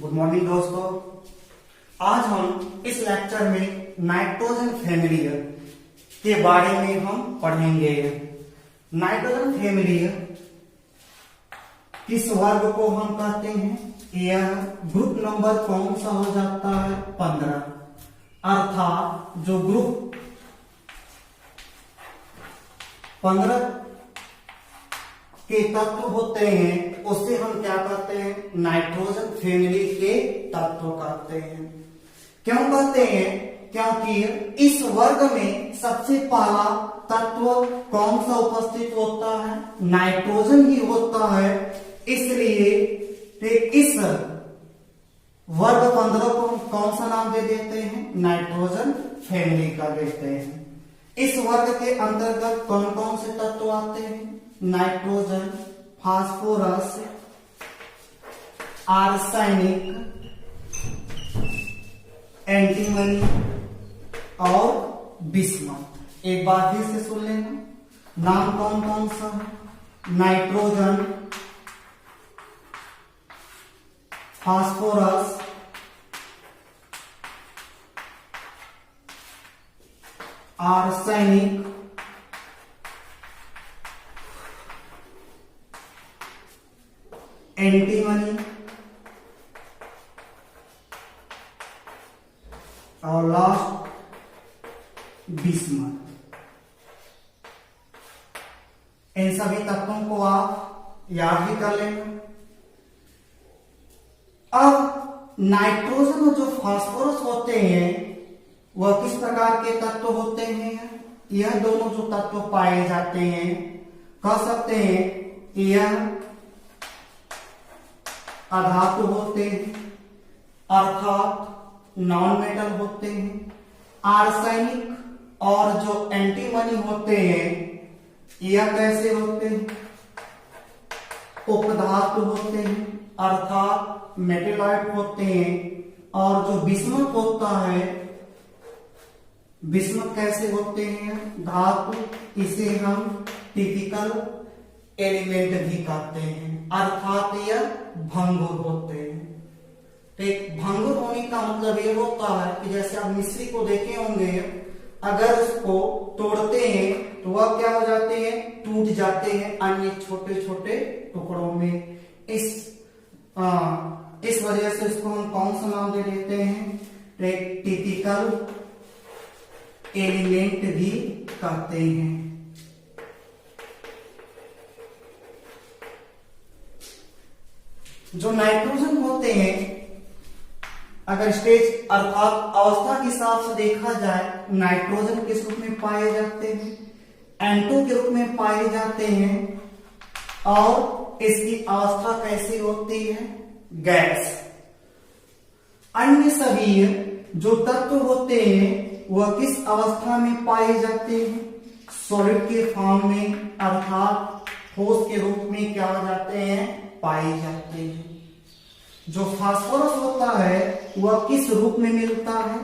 Good morning दोस्तों। आज हम इस लेक्चर में नाइट्रोजन फैमिली के बारे में हम पढ़ेंगे। नाइट्रोजन फैमिली किस वर्ग को हम कहते हैं? यह ग्रुप नंबर कौन सा हो जाता है? 15। अर्थात जो ग्रुप 15 के तत्व होते हैं उससे हम क्या कहते हैं? नाइट्रोजन फैमिली के तत्व कहते हैं। क्यों कहते हैं? क्योंकि इस वर्ग में सबसे पहला तत्व कौन सा उपस्थित होता है? नाइट्रोजन ही होता है। इसलिए इस वर्ग 15 को हम कौन सा नाम दे देते हैं? नाइट्रोजन फैमिली का देते हैं। इस वर्ग के अंतर्गत कौन कौन से तत्व आते हैं? नाइट्रोजन, फास्फोरस, आर्सेनिक, एंटीमनी और बिस्मथ। एक बार फिर से सुन लेना, नाम कौन कौन सा है? नाइट्रोजन, फास्फोरस, आर्सेनिक, एंटीमनी और लास्ट बिस्मथ। इन सभी तत्वों को आप याद भी कर लेना। अब नाइट्रोजन और जो फास्फोरस होते हैं वह किस प्रकार के तत्व होते हैं? यह दोनों जो तत्व पाए जाते हैं कह सकते हैं कि यह अधातु होते हैं, अर्थात नॉन मेटल होते हैं। आर्सेनिक और जो एंटीमनी होते हैं यह कैसे होते हैं? उपधातु होते हैं, अर्थात मेटेलाइट होते हैं। और जो बिस्मथ होता है, बिस्मथ कैसे होते हैं? धातु। इसे हम टिपिकल एलिमेंट भी कहते हैं, अर्थात यह भंगुर होते हैं। एक भंगुर होने का मतलब ये होता है कि जैसे आप मिश्री को देखे होंगे, अगर उसको तोड़ते हैं तो वह क्या हो जाते हैं? टूट जाते हैं अन्य छोटे छोटे टुकड़ों में। इस वजह से इसको हम कौन सा नाम दे देते हैं? एक टिपिकल एलिमेंट भी कहते हैं। जो नाइट्रोजन होते हैं अगर स्टेज अर्थात अवस्था के हिसाब से देखा जाए, नाइट्रोजन किस रूप में पाए जाते हैं? N2 के रूप में पाए जाते हैं। और इसकी अवस्था कैसी होती है? गैस। अन्य सभी जो तत्व होते हैं वह किस अवस्था में पाए जाते हैं? सॉलिड के फॉर्म में, अर्थात ठोस के रूप में क्या हो जाते हैं? पाए जाते हैं। जो फास्फोरस होता है वह किस रूप में मिलता है?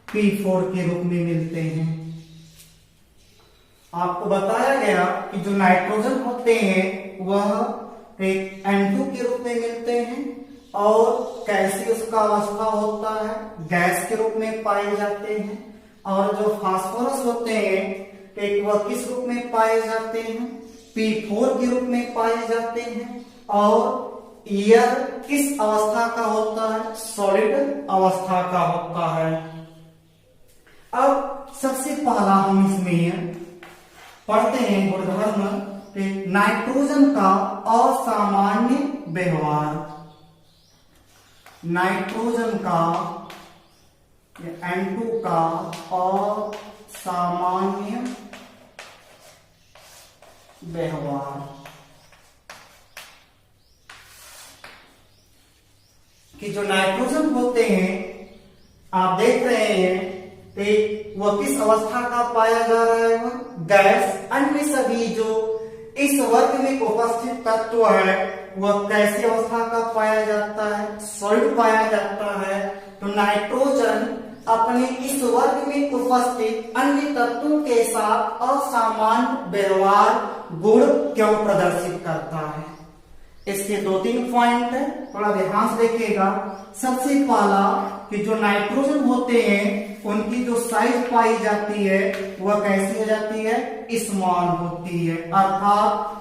P4 के रूप में मिलते हैं। आपको बताया गया कि जो नाइट्रोजन होते हैं वह एक N2 के रूप में मिलते हैं और कैसी उसका अवस्था होता है? गैस के रूप में पाए जाते हैं। और जो फास्फोरस होते हैं एक वह किस रूप में पाए जाते हैं? P4 के रूप में पाए जाते हैं। और यह किस अवस्था का होता है? सॉलिड अवस्था का होता है। अब सबसे पहला हम इसमें पढ़ते हैं गुणधर्म, नाइट्रोजन का असामान्य व्यवहार। नाइट्रोजन का N2 का असामान्य व्यवहार। कि जो नाइट्रोजन होते हैं आप देख रहे हैं वह किस अवस्था का पाया जा रहा है? वह गैस। अन्य सभी जो इस वर्ग में उपस्थित तत्व है वह कैसी अवस्था का पाया जाता है? सॉलिड पाया जाता है। तो नाइट्रोजन अपने इस वर्ग में उपस्थित अन्य तत्वों के साथ असामान्य व्यवहार गुण क्यों प्रदर्शित करता है? इसके 2-3 पॉइंट है, थोड़ा ध्यान से देखिएगा। सबसे पहला कि जो नाइट्रोजन होते हैं उनकी जो साइज पाई जाती है वह कैसी हो जाती है, स्मॉल होती है, अर्थात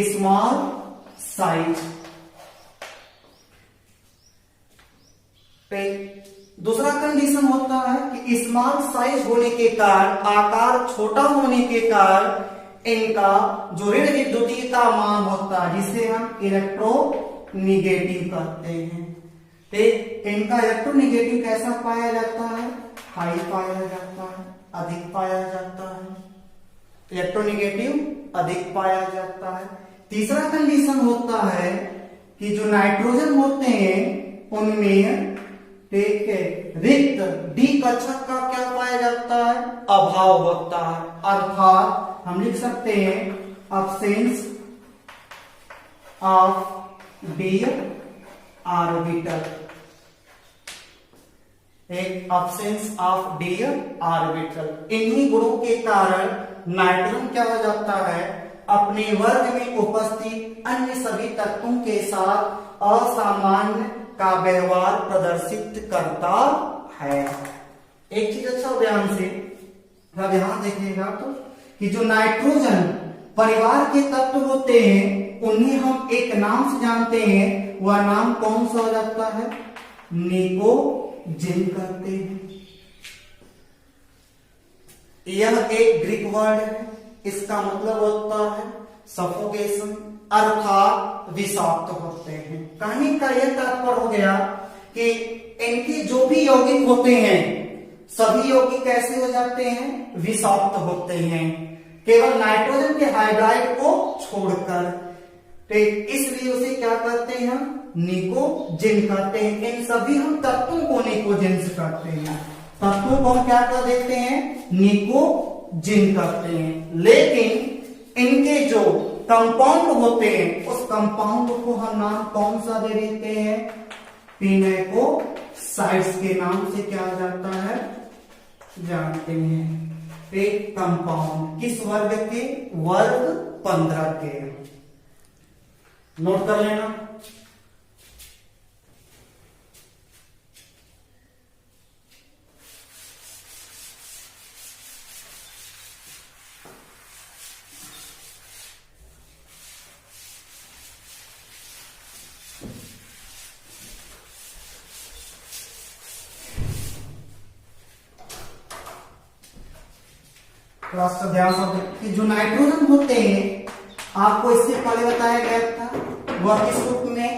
स्मॉल साइज। दूसरा कंडीशन होता है कि स्मॉल साइज होने के कारण, आकार छोटा होने के कारण इनका जो ऋण विद्युतीय का मान होता है जिसे हम इलेक्ट्रोनिगेटिव कहते हैं, तो इनका इलेक्ट्रोनिगेटिव कैसा पाया जाता है, हाई पाया जाता है, अधिक पाया जाता है, इलेक्ट्रोनिगेटिव अधिक पाया जाता है। तीसरा कंडीशन होता है कि जो नाइट्रोजन होते हैं उनमें ठीक है रिक्त डी कक्षक का क्या पाया जाता है, अभाव होता है, अर्थात हम लिख सकते हैं absence ऑफ डी ऑर्बिटल, एक absence ऑफ डी ऑर्बिटल। इन्हीं गुणों के कारण नाइट्रोजन क्या हो जाता है, अपने वर्ग में उपस्थित अन्य सभी तत्वों के साथ असामान्य का व्यवहार प्रदर्शित करता है। एक चीज अच्छा ध्यान से ध्यान देखिएगा तो कि जो नाइट्रोजन परिवार के तत्व होते हैं उन्हें हम एक नाम से जानते हैं, वह नाम कौन सा हो जाता है, निकोजेन कहते हैं। यह एक ग्रीक वर्ड है, इसका मतलब होता है सफोकेशन, अर्थात विषाक्त होते हैं। कहने का यह तात्पर्य हो गया कि इनके जो भी यौगिक होते हैं सभी यौगिक कैसे हो जाते हैं, विषाक्त होते हैं, केवल नाइट्रोजन के हाइड्राइड को छोड़कर। तो इसलिए उसे क्या कहते हैं, हम निकोजेन कहते हैं। इन सभी हम तत्वों को निकोजेन कहते हैं, तत्वों को हम क्या कर देते हैं, निकोजेन कहते हैं। लेकिन इनके जो कंपाउंड होते हैं उस कंपाउंड को हम नाम कौन सा दे देते हैं, पिनेकोसाइड्स के नाम से क्या जाता है, जानते हैं। एक कंपाउंड किस वर्ग के, वर्ग 15 के, नोट कर लेना। ध्यान से कि जो नाइट्रोजन होते हैं आपको इससे पहले बताया गया था, वह किस रूप में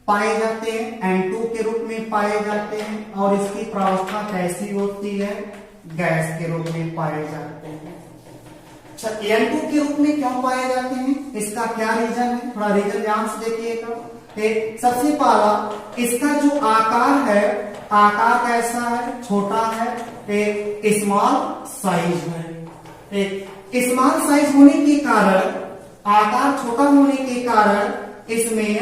पाए जाते हैं, N2 के रूप में पाए जाते हैं, और इसकी प्रावस्था कैसी होती है, गैस के रूप में पाए जाते हैं। अच्छा, N2 के रूप में क्यों पाए जाते हैं, इसका क्या रीजन है, थोड़ा रीजन ध्यान से देखिएगा। सबसे पहला इसका जो आकार है, आकार कैसा है, छोटा है, स्मॉल साइज है। स्मॉल साइज होने के कारण, आकार छोटा होने के कारण इसमें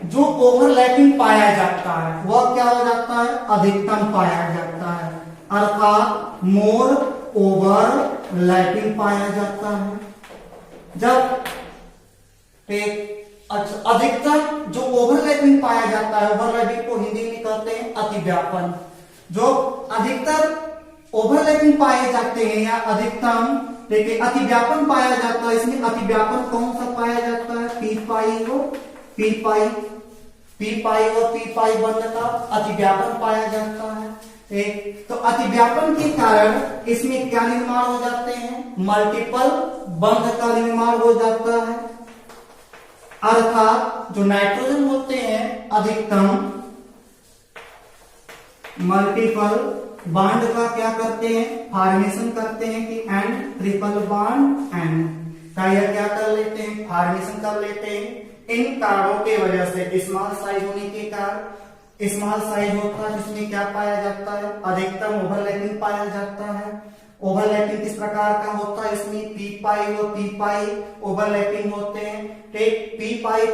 जो ओवरलैपिंग पाया जाता है वह क्या हो जाता है, अधिकतम पाया जाता है, अर्थात मोर ओवरलैपिंग पाया जाता है। जब अधिकतम जो ओवरलैपिंग पाया जाता है, ओवरलैपिंग को हिंदी में कहते हैं अतिव्यापन। जो अधिकतर ओवरलैपिंग पाए जाते हैं या अधिकतम देखिए अतिव्यापन पाया जाता है, इसमें अतिव्यापन कौन सा पाया जाता है, पी पाई और पी पाई बंध का अतिव्यापन पाया जाता है। तो अतिव्यापन के कारण इसमें क्या निर्माण हो जाते हैं, मल्टीपल बंध का निर्माण हो जाता है, अर्थात जो नाइट्रोजन होते हैं अधिकतम मल्टीपल बॉन्ड का क्या करते हैं, फॉर्मेशन करते हैं कि एन ट्रिपल बॉन्ड एन का यह क्या कर लेते हैं, फॉर्मेशन कर लेते हैं। इन कारणों के वजह से स्मॉल साइज होने के कारण स्मॉल साइज होता है, जिसमें क्या पाया जाता है, अधिकतम ओवरलैपिंग पाया जाता है। ओवरलैपिंग किस प्रकार का होता है, इसमें पी पाई और पी पाई ओवरलैपिंग होते हैं। पी पाई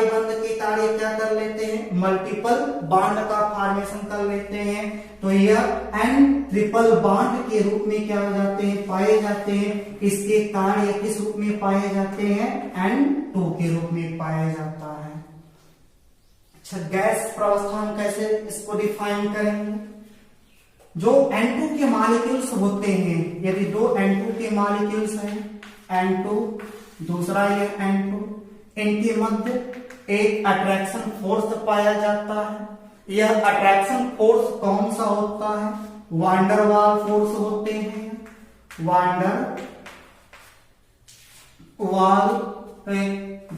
बंध के कार्य क्या कर लेते हैं, मल्टीपल बॉन्ड का फॉर्मेशन कर लेते हैं। तो यह एन ट्रिपल बॉन्ड के रूप में क्या हो जाते हैं, पाए जाते हैं। इसके कार्य किस रूप में पाए जाते हैं, N2 के रूप में पाया जाता है। अच्छा, गैस प्रावस्था हम कैसे इसको डिफाइन करेंगे? जो N2 के मॉलिक्यूल्स होते हैं, यदि दो N2 के मॉलिक्यूल्स हैं, N2 दूसरा ये N2, इनके मध्य एक अट्रैक्शन फोर्स पाया जाता है। यह अट्रैक्शन फोर्स कौन सा होता है? वांडर वाल फोर्स होते हैं। वांडर वाल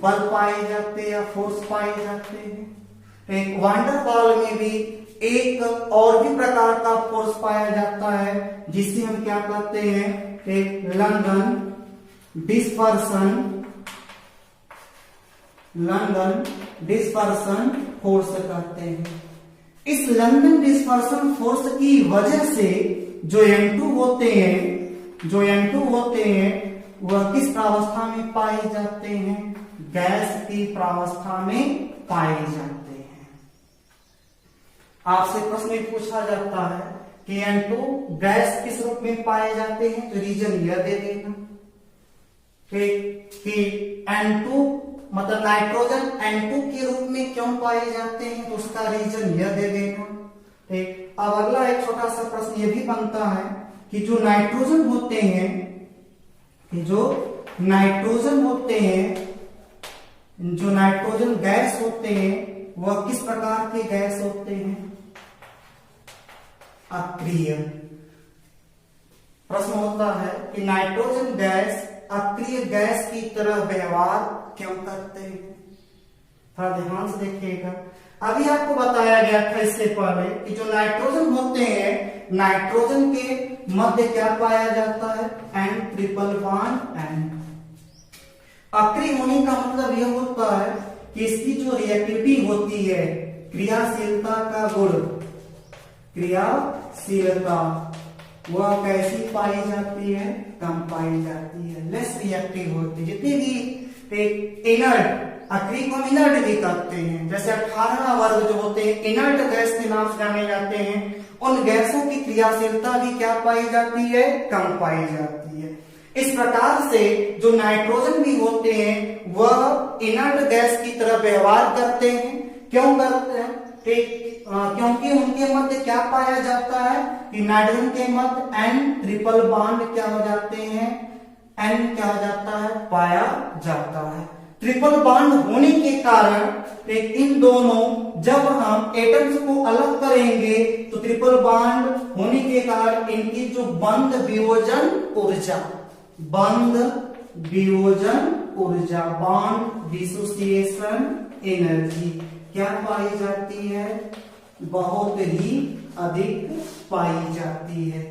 बल पाए जाते हैं या फोर्स पाए जाते हैं। एक वांडर वाल में भी एक और भी प्रकार का फोर्स पाया जाता है जिसे हम क्या कहते हैं? एक लंदन डिस्पर्सन फोर्स कहते हैं। इस लंदन डिस्पर्सन फोर्स की वजह से जो N2 होते हैं वह किस प्रावस्था में पाए जाते हैं? गैस की प्रावस्था में पाए जाते हैं। आपसे प्रश्न पूछा जाता है कि N2 गैस किस रूप में पाए जाते हैं, तो रीजन यह दे देना कि N2 मतलब नाइट्रोजन N2 के रूप में क्यों पाए जाते हैं, तो उसका रीजन यह दे देना। ठीक, अब अगला एक छोटा सा प्रश्न यह भी बनता है कि जो नाइट्रोजन गैस होते हैं वह किस प्रकार के गैस होते हैं? अक्रिय। प्रश्न होता है कि नाइट्रोजन गैस अक्रिय गैस की तरह व्यवहार क्यों करते हैं? थोड़ा ध्यान से देखिएगा। अभी आपको बताया गया था इससे पहले कि जो नाइट्रोजन होते हैं, नाइट्रोजन के मध्य क्या पाया जाता है? N triple bond N। अक्रिय होने का मतलब यह होता है कि इसकी जो रिएक्टिविटी होती है, क्रियाशीलता का गुण, क्रियाशीलता वह कैसी पाई जाती है? कम पाई जाती है, लेस रिएक्टिव होती है। जितनी भी इनर्ट, अक्रिय को हम इनर्ट भी कहते हैं, जैसे 18 वर्ग जो होते हैं इनर्ट गैस के नाम से जाने जाते हैं, उन गैसों की क्रियाशीलता भी क्या पाई जाती है? कम पाई जाती है। इस प्रकार से जो नाइट्रोजन भी होते हैं वह इनर्ट गैस की तरह व्यवहार करते हैं। क्यों करते हैं? क्योंकि उनके मध्य क्या पाया जाता है कि नाइट्रोजन के मध्य N ट्रिपल बॉन्ड क्या हो जाते हैं? N क्या हो जाता है? पाया जाता है। ट्रिपल बॉन्ड होने के कारण इन दोनों, जब हम एटम्स को अलग करेंगे तो ट्रिपल बॉन्ड होने के कारण इनकी जो बंध वियोजन ऊर्जा बॉन्ड डिसोसिएशन एनर्जी क्या पाई जाती है? बहुत ही अधिक पाई जाती है।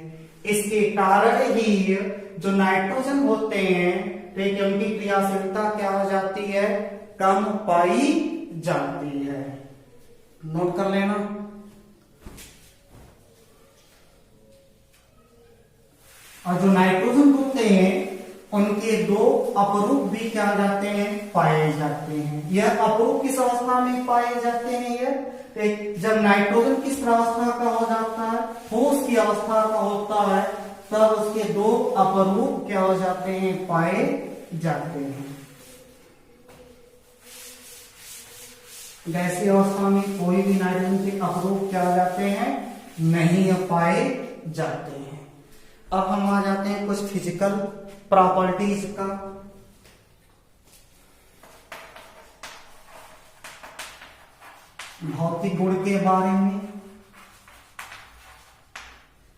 इसके कारण ही जो नाइट्रोजन होते हैं उनकी क्रियाशीलता क्या हो जाती है? कम पाई जाती है। नोट कर लेना। और जो नाइट्रोजन होते हैं उनके दो अपरूप भी क्या जाते हैं? पाए जाते हैं। यह अपरूप किस अवस्था में पाए जाते हैं? यह जब नाइट्रोजन किस प्रावस्था का हो जाता है? ठोस की अवस्था का होता है, तब उसके दो अपरूप क्या हो जाते हैं? पाए जाते हैं। गैसीय अवस्था में कोई भी नाइट्रोजन के अपरूप क्या हो जाते हैं? नहीं पाए जाते हैं। अब हम आ जाते हैं कुछ फिजिकल प्रॉपर्टीज का। भौतिक गुण के बारे में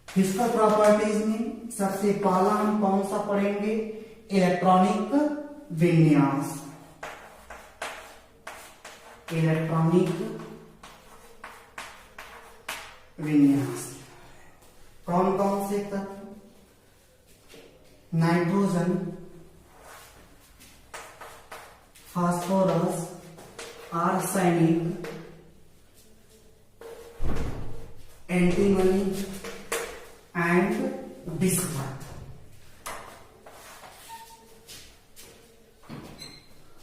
फिजिकल प्रॉपर्टीज में सबसे पहला हम कौन सा पढ़ेंगे? इलेक्ट्रॉनिक विन्यास। इलेक्ट्रॉनिक विन्यास कौन कौन से तत्व? Nitrogen, phosphorus, arsenic, antimony and bismuth.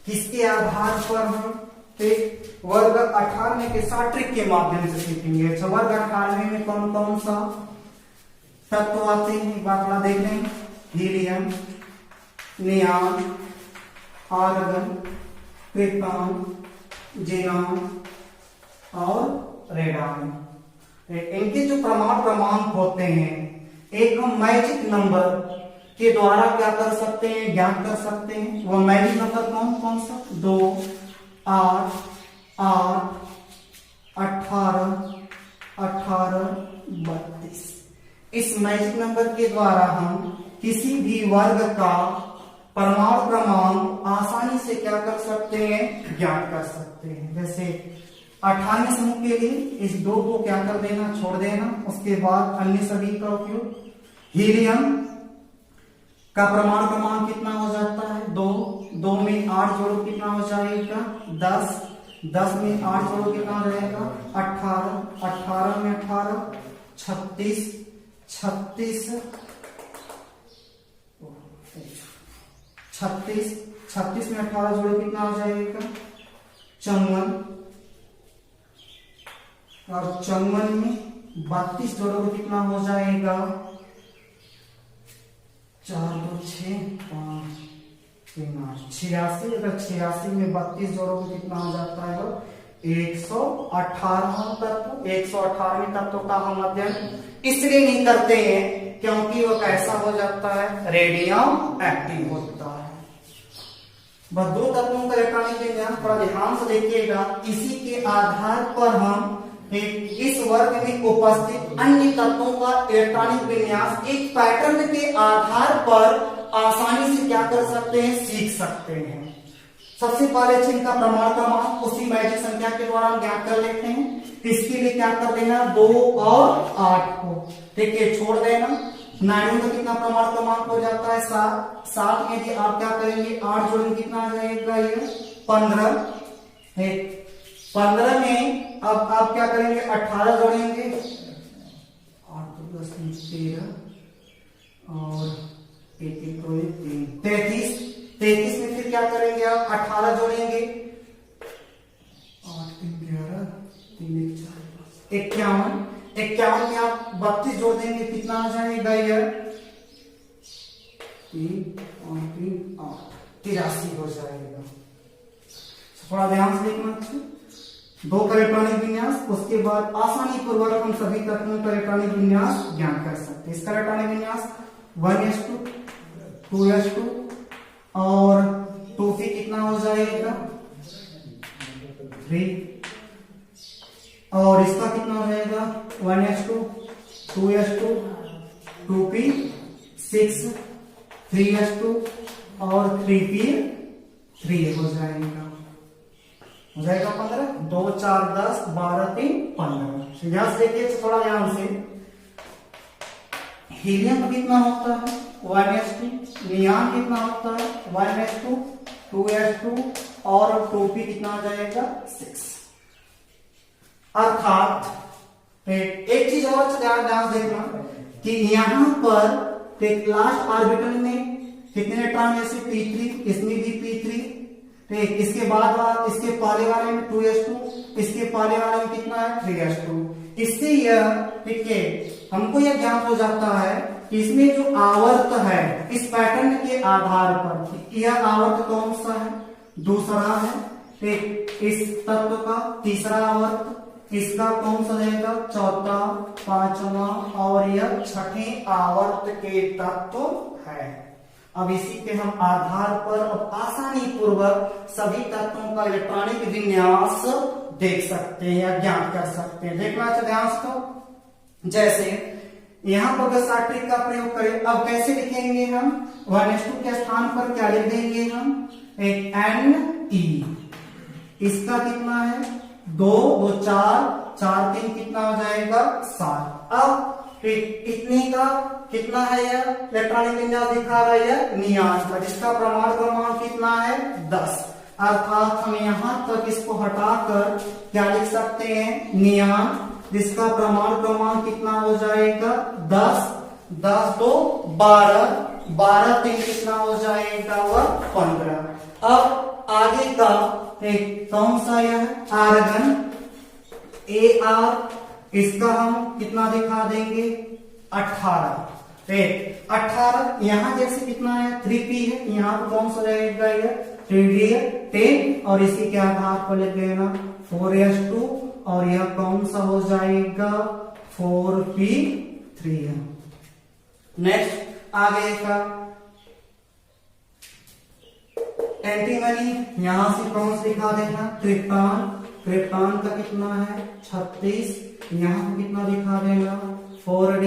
किसके आधार पर हम वर्ग 98 के साथ ट्रिक के माध्यम से सीखेंगे। अच्छा, वर्ग 98 में कौन कौन सा तत्व आते हैं? बात देख लें। Helium, neon, argon, krypton, xenon, और रेडियन। इनके जो प्रमाण क्रमांक होते हैं, एक हम मैजिक नंबर के द्वारा क्या कर सकते हैं, ज्ञात कर सकते हैं। वो मैजिक नंबर कौन कौन सा? 2, 8, 8, 18, 18, 32। इस मैजिक नंबर के द्वारा हम किसी भी वर्ग का परमाणु क्रमांक आसानी से क्या कर सकते हैं, ज्ञात कर सकते हैं। जैसे 98 समूह के लिए इस 2 को क्या कर देना, छोड़ देना। उसके बाद अन्य सभी का उपयोग। हीलियम का परमाणु क्रमांक कितना हो जाता है? 2, 2 में 8 जोड़ो कितना हो जाएगा? 10, 10 में 8 जोड़ो कितना हो जाएगा? 18, 18 में 18, 36, 36, 36, 36 में 18 जोड़ो कितना हो जाएगा? 54, और 54 में 32 जोड़ो कितना हो जाएगा? 4, 2, 6, 5, 3, 8, 86। अगर 86 में 32 जोड़ो कितना हो जाता है? 118 तत्व। 118वें तत्व का हम अध्ययन इसलिए नहीं करते हैं क्योंकि वो कैसा हो जाता है, रेडियो एक्टिव होता है। बस 2 तत्वों का इलेक्ट्रॉनिक विन्यास थोड़ा ध्यान से देखिएगा। इसी के आधार पर हम इस वर्ग में उपस्थित अन्य तत्वों का इलेक्ट्रॉनिक विन्यास एक पैटर्न के आधार पर आसानी से क्या कर सकते हैं, सीख सकते हैं। सबसे पहले इनका प्रमाण क्रमांक उसी मैजिक संख्या के द्वारा हम ज्ञात कर लेते हैं। इसके लिए क्या कर देना, 2 और 8 को ठीक है छोड़ देना। 9 का कितना प्रमाण क्रमांक हो जाता है? 7। 7 में यदि आप क्या करेंगे, 8 जोड़ेंगे कितना आ जाएगा? ये 15 है। 15 में अब आप क्या करेंगे, 18 जोड़ेंगे, 8 तो 10 13 और 1 1 2 3 33। 33 में फिर क्या करेंगे, आप 18 जोड़ेंगे, 8 3 11 3 1 4 51। 51 में आप 32 जोड़ देंगे, कितना आ जाएगा? ये 3 और 3 8 83 हो जाएगा। थोड़ा ध्यान से देखना। अच्छा, 2 का इलेक्ट्रॉनिक विन्यास, उसके बाद आसानी पूर्वक हम सभी तत्वों का इलेक्ट्रॉनिक विन्यास ज्ञात कर सकते हैं। इसका इलेक्ट्रॉनिक विन्यास 1s2 2s2 और 2p कितना हो जाएगा? 3 और इसका कितना हो जाएगा? 1s2 2s2 2p 6 3s2 और 3p 3 हो जाएगा। हो जाएगा 15। 2 4 10 12 3 15। ध्यान से देखिए, थोड़ा ध्यान से। हीलियम कितना होता है? 1s2। नियॉन कितना होता है? 1s2 2s2 और 2p कितना हो जाएगा? 6। अर्थात एक चीज और ध्यान देखना कि यहां पर एक लास्ट ऑर्बिटल में कितने इलेक्ट्रॉन है? p3, इसमें भी p3। ठीक, इसके बाद इसके पहले वाले में 2s2, इसके पहले वाले में कितना है? 3s2। इससे यह ठीक है, हमको यह ज्ञात हो जाता है कि इसमें जो आवर्त है इस पैटर्न के आधार पर, यह आवर्त कौन सा है? दूसरा है। ठीक, इस तत्व का तीसरा आवर्त, इसका कौन सा रहेगा? चौथा, पांचवा और यह छठे आवर्त के तत्व है। अब इसी के हम आधार पर अब आसानी पूर्वक सभी तत्वों का इलेक्ट्रॉनिक विन्यास देख सकते हैं या ज्ञात कर सकते हैं। देखना अच्छा ध्यान से। जैसे यहां पर अगर साट्रिक का प्रयोग करें, अब कैसे लिखेंगे हम? 1s2 के स्थान पर क्या लिख देंगे हम? एक Ne। इसका कितना है? 2 2 4 4 3 कितना हो जाएगा? 7। अब इतने का कितना है? यह इलेक्ट्रॉनिक विन्यास दिखा रहा है नियॉन का, जिसका प्रमाण क्रमांक कितना है? 10। अर्थात हम यहां तक इसको हटाकर क्या लिख सकते हैं? नियॉन, जिसका प्रमाण क्रमांक कितना हो जाएगा? 10। 10 2 12 12 3 कितना हो जाएगा? वह 15। अब आगे का एक कौन सा यह आर्गन Ar, इसका हम कितना दिखा देंगे? 18। 18 यहां जैसे कितना है? 3p है, यहां पर कौन सा रहेगा? यह 3d है 10 और इसी के आधार पर लिख देना 4s2 और यह कौन सा हो जाएगा 4p3। नेक्स्ट आगे का एंटीमनी, यहां से कौन से दिखा देना क्रिप्टॉन, क्रिप्टॉन का कितना है 36, यहां से कितना दिखा देना 4d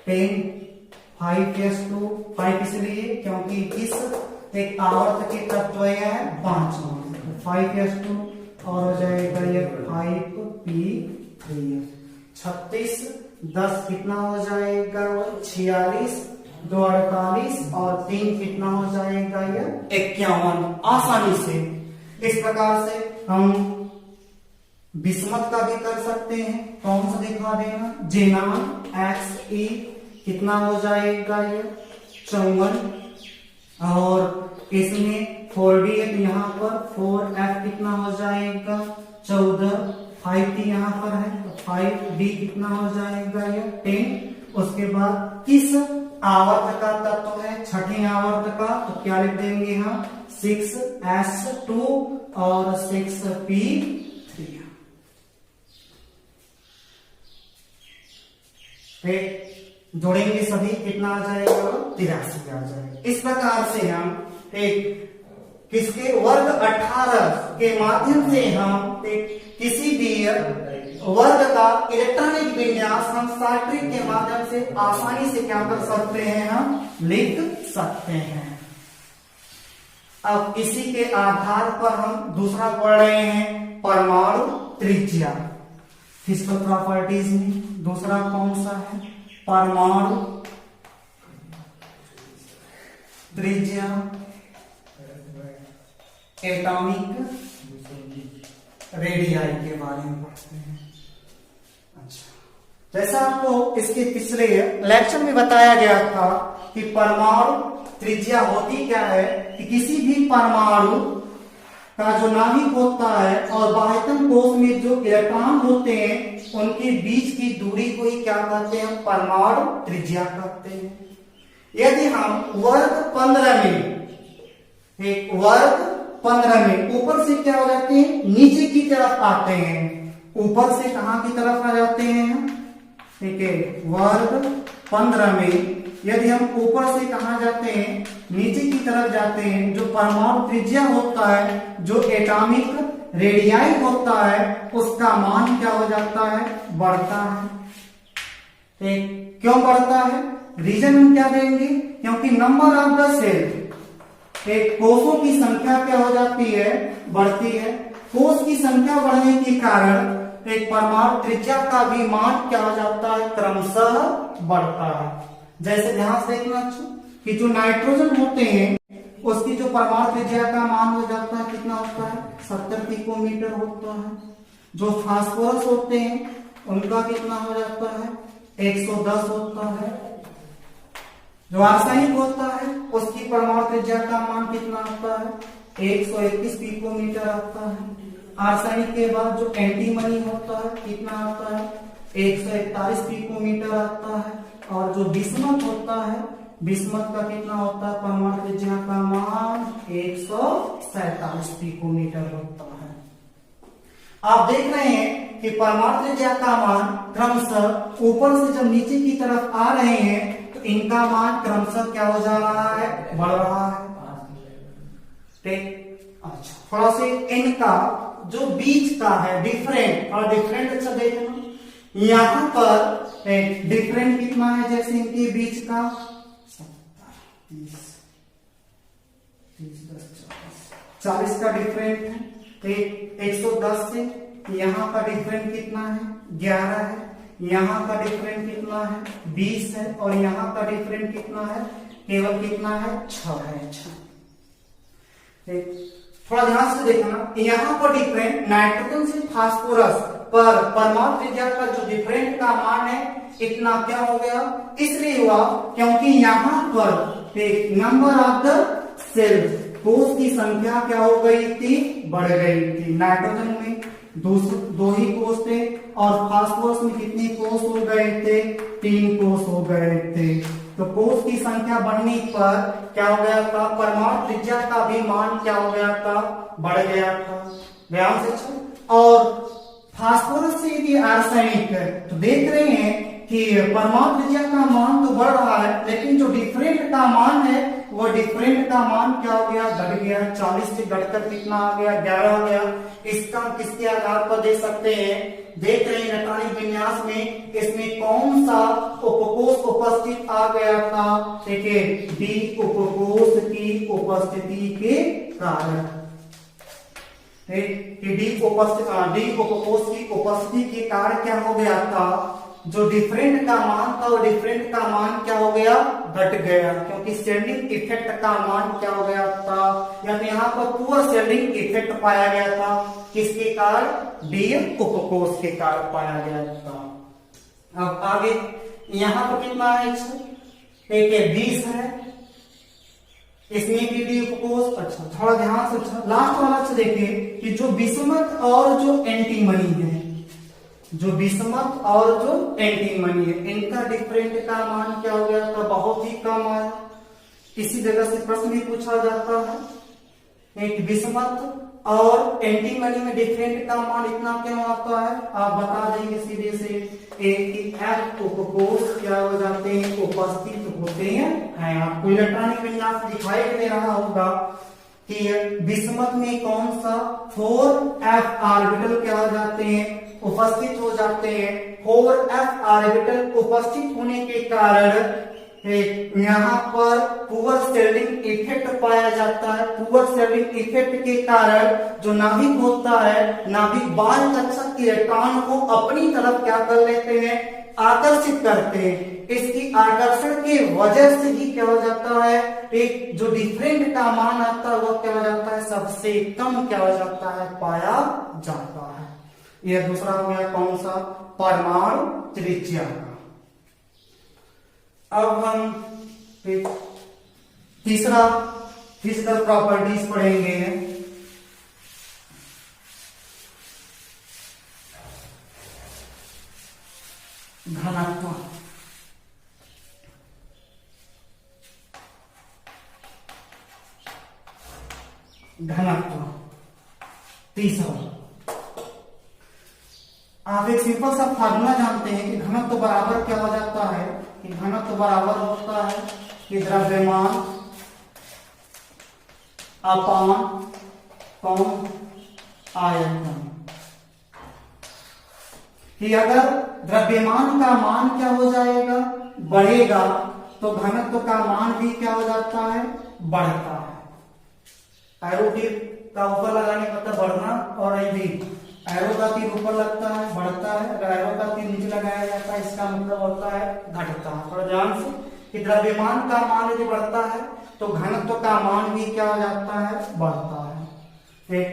10 5s2 5 इसलिए क्योंकि इस एक आवर्त के तत्व है 5 5s2 और हो जाएगा ये 5p3। 36 10 कितना हो जाएगा 46 2 48 और 3 कितना हो जाएगा ये 51। आसानी से इस प्रकार से हम बिस्मत का भी कर सकते हैं। कौन सा दिखा देना जेनान XE कितना हो जाएगा ये 54 और इसमें 4d यहाँ पर 4f कितना हो जाएगा 14 5t यहाँ पर है तो 5d कितना हो जाएगा ये 10। उसके बाद किस आवर्त का तत्व है छठी आवर्त का तो क्या लिख देंगे हम 6s2 और 6p3। जोड़ेंगे सभी कितना आ जाएगा 83 आ जाएगा। इस प्रकार से हम एक किसके वर्ग 18 के माध्यम से हम एक किसी भी वर्ग का इलेक्ट्रॉनिक विन्यास हम साइट्रिक के माध्यम से आसानी से क्या कर सकते हैं हम लिख सकते हैं। अब इसी के आधार पर हम दूसरा पढ़ रहे हैं परमाणु त्रिज्या। फिजिकल प्रॉपर्टीज में दूसरा कौन सा है परमाणु त्रिज्या एटॉमिक रेडियाई के बारे में पढ़ते हैं। अच्छा जैसा आपको इसके पिछले लेक्चर में बताया गया था कि परमाणु त्रिज्या होती क्या है कि किसी भी परमाणु का जो नाभिक होता है और बाह्यतम कोश में जो इलेक्ट्रॉन होते हैं उनके बीच की दूरी को ही क्या कहते हैं परमाणु त्रिज्या कहते हैं। यदि हम वर्ग 15 में एक वर्ग 15 में ऊपर से क्या हो जाते हैं नीचे की तरफ आते हैं, ऊपर से कहां की तरफ आ जाते हैं ठीक है वर्ग 15 में यदि हम ऊपर से कहां जाते हैं नीचे की तरफ जाते हैं जो परमाणु त्रिज्या होता है जो एटॉमिक रेडियाई होता है उसका मान क्या हो जाता है बढ़ता है। ठीक क्यों बढ़ता है रीजन हम क्या देंगे क्योंकि नंबर ऑफ द सेल एक कोषों की संख्या क्या हो जाती है बढ़ती है। कोष की संख्या बढ़ने के कारण एक परमाणु त्रिज्या का भी मान क्या हो जाता है क्रमशः बढ़ता है। जैसे ध्यान से देखना कि जो नाइट्रोजन होते हैं उसकी जो परमाणु त्रिज्या का मान हो जाता है कितना होता है 70 पिकोमीटर होता है। जो फास्फोरस होते हैं उनका कितना हो जाता है 110 होता है। जो आर्सेनिक होता है उसकी परमाणु त्रिज्या का मान कितना आता है 121 पिकोमीटर आता है। आर्सेनिक के बाद जो एंटीमनी होता है कितना आता है 141 पिकोमीटर आता है। और जो बिस्मथ होता है बिस्मथ का कितना होता है परमाणु त्रिज्या का मान 147 पिकोमीटर होता है। आप देख रहे हैं कि परमाणु त्रिज्या का मान क्रमशः ऊपर से जब नीचे की तरफ आ रहे हैं तो इनका मान क्रमशः क्या हो जा रहा है बढ़ रहा है। ठीक अच्छा थोड़ा से इनका जो बीच का है डिफरेंट और डिफरेंट अच्छा देखना यहां पर डिफरेंट कितना है जैसे इनके बीच का 40 का डिफरेंट है। 110 से यहाँ का डिफरेंट कितना है 11 है। यहाँ का डिफरेंट कितना है 20 है और यहाँ का डिफरेंट कितना है केवल कितना है 6 है। थोड़ा ध्यान से देखना यहाँ पर डिफरेंट नाइट्रोजन से फास्फोरस पर परमाणु त्रिज्या का जो डिफरेंट का मान है इतना क्या हो गया इसलिए हुआ क्योंकि यहाँ पर एक नंबर ऑफ द सेल कोष की संख्या क्या हो गई थी बढ़ गई थी। नाइट्रोजन में दो ही कोष थे और फास्फोरस में कितने कोष हो गए थे 3 कोष हो गए थे। तो कोष की संख्या बढ़ने पर क्या हो गया था परमाणु त्रिज्या का भी मान क्या हो गया था बढ़ गया था। ध्यान से और फास्फोरस से यदि आर्सेनिक है तो देख रहे हैं कि परमाणु त्रिज्या का मान तो बढ़ रहा है, लेकिन जो डिफरेंट का मान है वो डिफरेंट का मान क्या हो गया, घट गया। 40 से घटकर कितना आ गया, 11 आ गया। इसका हम किसके आधार पर दे सकते हैं, देख रहे हैं इलेक्ट्रॉनिक विन्यास में इसमें कौन सा उपकोष उपस्थित आ गया था, देखिए डी उपकोष की उपस्थिति के कारण। डी उपकोष की उपस्थिति के कारण क्या हो गया था, जो डिफरेंट का मान था वो डिफरेंट का मान क्या हो गया, घट गया, क्योंकि शेल्डिंग इफेक्ट का मान क्या हो गया था, या तो यहाँ पर पुअर शेल्डिंग इफेक्ट पाया गया था। किसके कारण, डी उपकोष के कारण पाया गया था। अब आगे यहाँ पर कितना है, 20 है, इसमें भी डी उपकोष। अच्छा थोड़ा ध्यान से, लास्ट वाला से देखिए कि जो विषमत और जो एंटीमनी है, जो विषमत और जो एंटीमनी है, इनका डिफरेंट का मान क्या हो गया था, बहुत ही कम आया। इसी जगह से प्रश्न भी पूछा जाता है, एक विषमत और एंटीमनी में डिफरेंट का मान इतना क्यों आता है, आप बता देंगे सीधे से। एफ उपकोष क्या हो जाते हैं, उपस्थित होते हैं। आपको इलेक्ट्रॉनिक विन्यास दिखाई दे रहा होगा कि विषमत में कौन सा 4f ऑर्बिटल क्या हो जाते हैं, उपस्थित हो जाते हैं। 4f ऑर्बिटल उपस्थित होने के कारण यहाँ पर पुअर शेल्डिंग इफेक्ट पाया जाता है। पुअर शेल्डिंग इफेक्ट के कारण जो नाभिक होता है, नाभिक बाह्य कक्षक के इलेक्ट्रॉन को अपनी तरफ क्या कर लेते हैं, आकर्षित करते हैं। इसकी आकर्षण के वजह से ही क्या हो जाता है, एक जो डिफरेंट का मान आता है वो क्या हो जाता है, सबसे कम क्या हो जाता है, पाया जाता है। यह दूसरा हो गया कौन सा, परमाणु त्रिज्या का। अब हम तीसरा फिजिकल प्रॉपर्टीज पढ़ेंगे। घनत्व। घनत्व तीसरा, आप एक सिंपल सा फार्मूला जानते हैं कि घनत्व बराबर क्या हो जाता है, कि घनत्व बराबर होता है कि द्रव्यमान अपान कौन आयतन। कि अगर द्रव्यमान का मान क्या हो जाएगा, बढ़ेगा, तो घनत्व का मान भी क्या हो जाता है, बढ़ता है। एरो टिप का ऊपर लगाने का मतलब बढ़ना, और एरो का तीर ऊपर लगता है बढ़ता है, अगर एरो का तीर नीचे लगाया जाता है इसका मतलब होता है घटता है। थोड़ा ध्यान से कि द्रव्यमान का मान यदि बढ़ता है तो घनत्व का मान भी क्या हो जाता है, बढ़ता है। ठीक,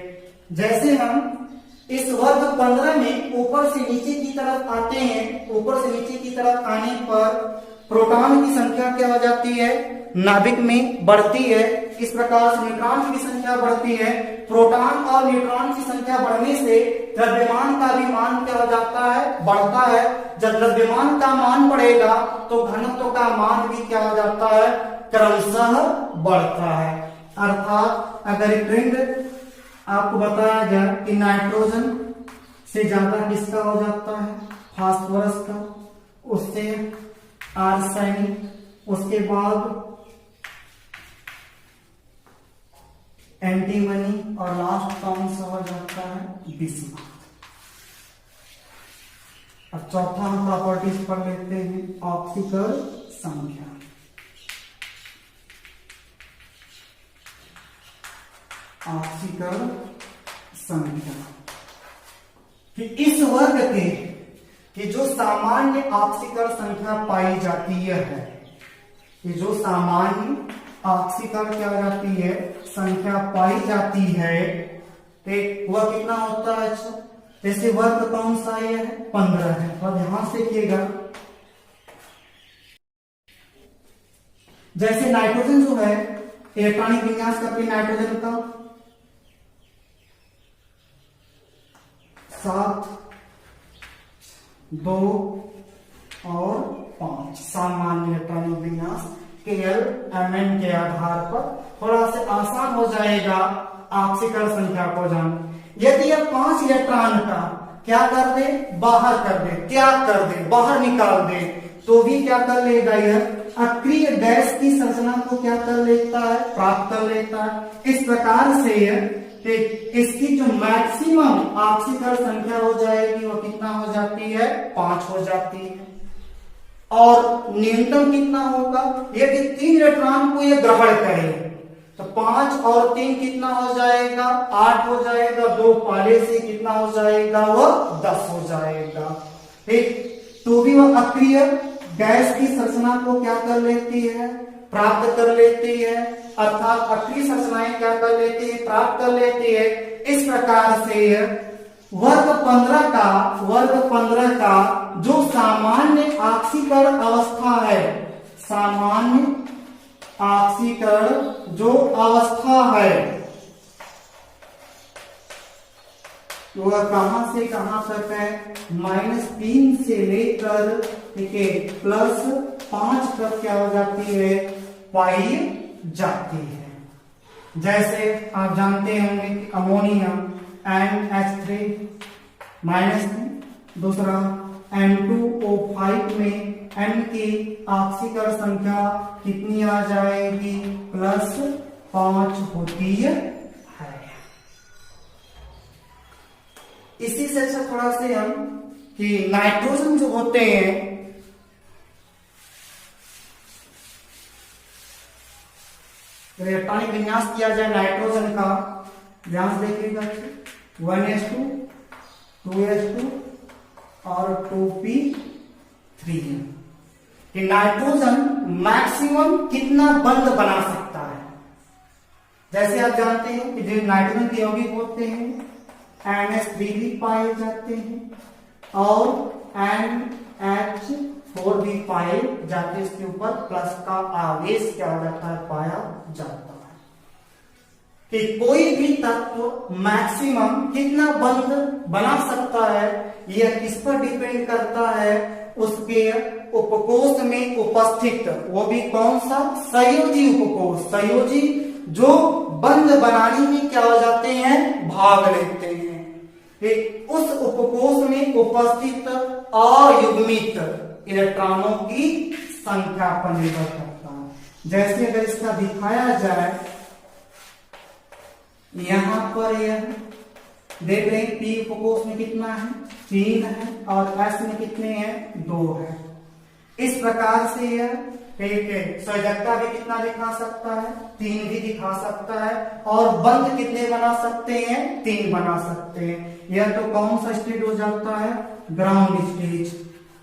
जैसे हम इस वर्ग 15 में ऊपर से नीचे की तरफ आते हैं, ऊपर से नीचे की तरफ आने पर प्रोटॉन की संख्या क्या हो जाती है, नाभिक में बढ़ती है। इस प्रकार से न्यूट्रॉन की संख्या बढ़ती है। प्रोटॉन और न्यूट्रॉन की संख्या बढ़ने से द्रव्यमान का भी मान क्या हो जाता है, बढ़ता है। जब द्रव्यमान का मान बढ़ेगा तो घनत्व का मान भी क्या हो जाता है, क्रमशः बढ़ता है। अर्थात अगर ट्रेंड आपको बताया जाए कि नाइट्रोजन से ज्यादा किसका हो जाता है, फास्फोरस का, उससे आर्सेनिक, उसके बाद एंटीमनी, और लास्ट कौन सा हो जाता है, विषमत। अब चौथा हम प्रॉपर्टीज पढ़ लेते हैं, ऑप्टिकल संख्या। ऑप्टिकल संख्या कि इस वर्ग के कि जो सामान्य ऑप्टिकल संख्या पाई जाती है, कि जो सामान्य ऑप्टिकल क्या हो जाती है, संख्या पाई जाती है, एक वह कितना होता है। जैसे वर्ग कौन सा है, 15 है, और ध्यान से देखिएगा। जैसे नाइट्रोजन जो है, इलेक्ट्रॉनिक विन्यास करके नाइट्रोजन का 7, 2 और 5 सामान्य इलेक्ट्रॉनिक विन्यास KLMN के आधार पर थोड़ा सा आसान हो जाएगा ऑप्टिकल संख्या को जान। यदि यह 5 इलेक्ट्रॉन का क्या कर दे, बाहर कर दे, त्याग कर दे, बाहर निकाल दे, तो भी क्या कर लेगा यह अक्रिय गैस की संरचना को क्या कर लेता है, प्राप्त कर लेता है। इस प्रकार से इसकी जो मैक्सिमम ऑक्सीकरण संख्या हो जाएगी वो कितना हो जाती है, 5 हो जाती है। और न्यूनतम कितना होगा, यदि 3 इलेक्ट्रॉन को ये ग्रहण करे तो 5 और 3 कितना हो जाएगा, 8 हो जाएगा। 2 पाले से कितना हो जाएगा, वो 10 हो जाएगा। ठीक, तो भी वह अक्रिय गैस की संरचना को क्या कर लेती है, प्राप्त कर लेती है, अर्थात अक्रिय संरचनाएं क्या कर लेती है, प्राप्त कर लेती है। इस प्रकार से वर्ग 15 का जो सामान्य ऑक्सीकरण अवस्था है, सामान्य ऑक्सीकरण जो अवस्था है वह कहां से कहां तक है, -3 से लेकर +5 तक क्या हो जाती है, पाई जाती है। जैसे आप जानते होंगे कि अमोनिया NH3 -3, दूसरा N2O5 में N की ऑक्सीकरण संख्या कितनी आ जाएगी, +5 होती है। इसी से अच्छा थोड़ा से हम कि नाइट्रोजन जो होते हैं इलेक्ट्रॉनिक विन्यास किया जाए नाइट्रोजन का, ध्यान से देखिएगा, 1s2 2s2 और 2p3। नाइट्रोजन मैक्सिमम कितना बंध बना सकता है। जैसे आप जानते हैं कि जो नाइट्रोजन के यौगिक होते हैं NH3 भी पाए जाते हैं और NH4 भी पाए जाते हैं, इसके ऊपर प्लस का आवेश क्या हो जाता है, पाया जाता है। कि कोई भी तत्व मैक्सिमम कितना बंध बना सकता है यह किस पर डिपेंड करता है, उसके उपकोष में उपस्थित, वो भी कौन सा, संयोजी उपकोष, संयोजी जो बंध बनाने में क्या हो जाते हैं, भाग लेते हैं। उस उपकोष में उपस्थित अयुग्मित इलेक्ट्रॉनों की संख्या पर निर्भर करता है। जैसे अगर इसका दिखाया जाए, यहां पर यह देख रहे हैं पी उपकोष में कितना है, 3 है और एस में कितने हैं, 2 है। इस प्रकार से यह संयोजकता भी कितना दिखा सकता है, 3 भी दिखा सकता है। और बंध कितने बना सकते हैं, 3 बना सकते हैं। यह तो कौन सा स्टेज हो जाता है, ग्राउंड स्टेज,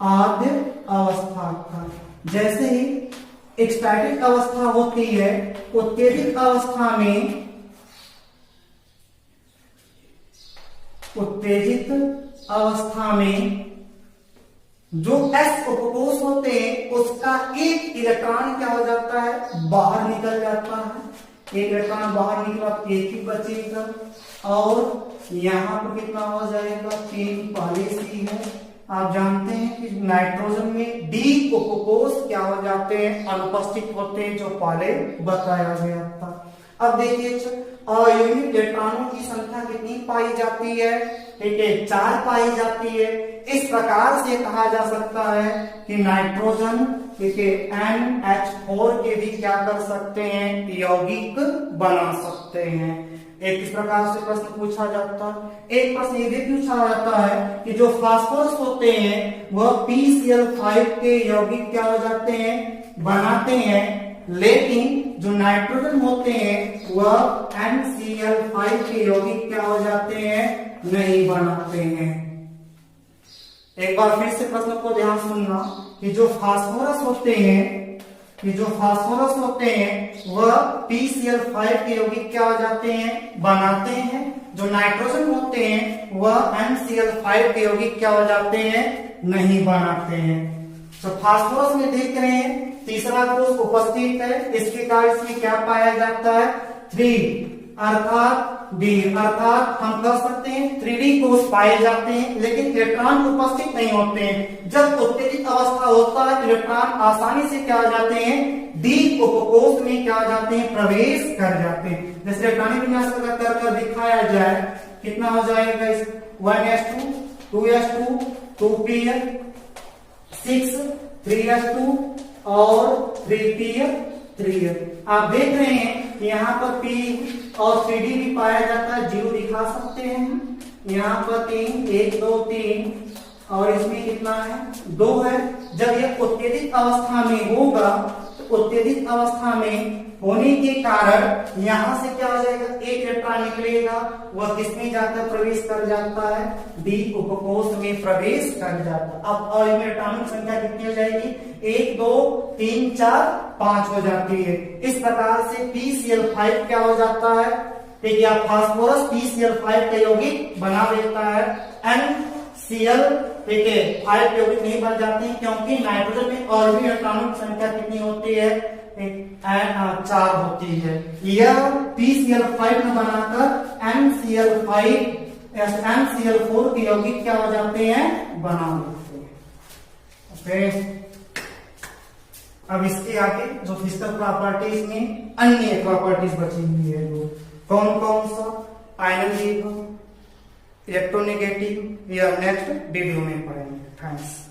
आद्य अवस्था का। जैसे ही एक्सटैटिक अवस्था होती है, उत्तेजित अवस्था में, उत्तेजित अवस्था में जो एस उपकोष होते हैं उसका एक इलेक्ट्रॉन क्या हो जाता है, बाहर निकल जाता है। एक इलेक्ट्रॉन बाहर निकला, एक ही बचेगा और यहां पर कितना हो जाएगा, 3 पहले से ही है। आप जानते हैं कि नाइट्रोजन में डी उपकोष क्या हो जाते हैं, अनुपस्थित होते हैं, जो पहले बताया गया था। अब देखिए अयुग्मित इलेक्ट्रॉनों की संख्या कितनी पाई जाती है, ठीक है, 4 पाई जाती है। इस प्रकार से कहा जा सकता है कि नाइट्रोजन, ठीक है, NH4 के भी क्या कर सकते हैं, यौगिक बना सकते हैं। एक इस प्रकार से प्रश्न पूछा जाता है। एक प्रश्न ये भी पूछा जाता है कि जो फास्फोरस होते हैं वह PCl5 के यौगिक क्या हो जाते हैं, बनाते हैं, लेकिन जो नाइट्रोजन होते हैं वह NCl5 के यौगिक क्या हो जाते हैं, नहीं बनाते हैं। एक बार फिर से प्रश्न को ध्यान सुनना कि जो फास्फोरस होते हैं, कि जो फास्फोरस होते हैं वह PCl5 के यौगिक क्या हो जाते हैं, बनाते हैं। जो नाइट्रोजन होते हैं वह NCl5 के यौगिक क्या हो जाते हैं, नहीं बनाते हैं। तो फास्फोरस में देख रहे हैं तीसरा कोष उपस्थित है, इसके कारण इसमें क्या पाया जाता है, 3 अर्थात डी, अर्थात हम कह सकते हैं 3D कोष पाए जाते हैं, लेकिन इलेक्ट्रॉन उपस्थित नहीं होते हैं। जब उत्तेजित अवस्था होता है इलेक्ट्रॉन आसानी से क्या हो जाते हैं, डी उपकोष में क्या हो जाते हैं, प्रवेश कर जाते हैं। जैसे इलेक्ट्रॉनिक विन्यास कर दिखाया जाए, कितना हो जाएगा, 1s2 2s2 2pl 6 3s2 और 3pl 3l। आप देख रहे हैं कि यहाँ पर p और 3d भी पाया जाता है, 0 दिखा सकते हैं। यहाँ पर 3 1 2 3 और इसमें कितना है 2 है। जब ये उत्तेजित अवस्था में होगा तो उत्तेजित अवस्था में होने के कारण यहां से क्या हो जाएगा, एक इलेक्ट्रॉन निकलेगा, वह किसमें जाकर प्रवेश कर जाता है, डी उपकोष में प्रवेश कर जाता है। अब और इसमें इलेक्ट्रॉनों की संख्या कितनी हो जाएगी, 1 2 3 4 5 हो जाती है। इस प्रकार से PCl5 क्या हो जाता है, ठीक है, फास्फोरस PCl5 का यौगिक बना देता है। NCl, ठीक है, 5 यौगिक नहीं बन जाते हैं क्योंकि नाइट्रोजन में और भी इलेक्ट्रॉनों की संख्या कितनी होती है, 4 होती है। यह PCl5 में बनाकर NCl4 के यौगिक क्या हो जाते हैं, बना देते हैं। ओके, अब इसके आगे जो फिजिकल प्रॉपर्टीज में अन्य प्रॉपर्टीज बची हुई है वो कौन कौन सा, आयनन विभव, इलेक्ट्रोनेगेटिव, या नेक्स्ट वीडियो में पढ़ेंगे। थैंक्स।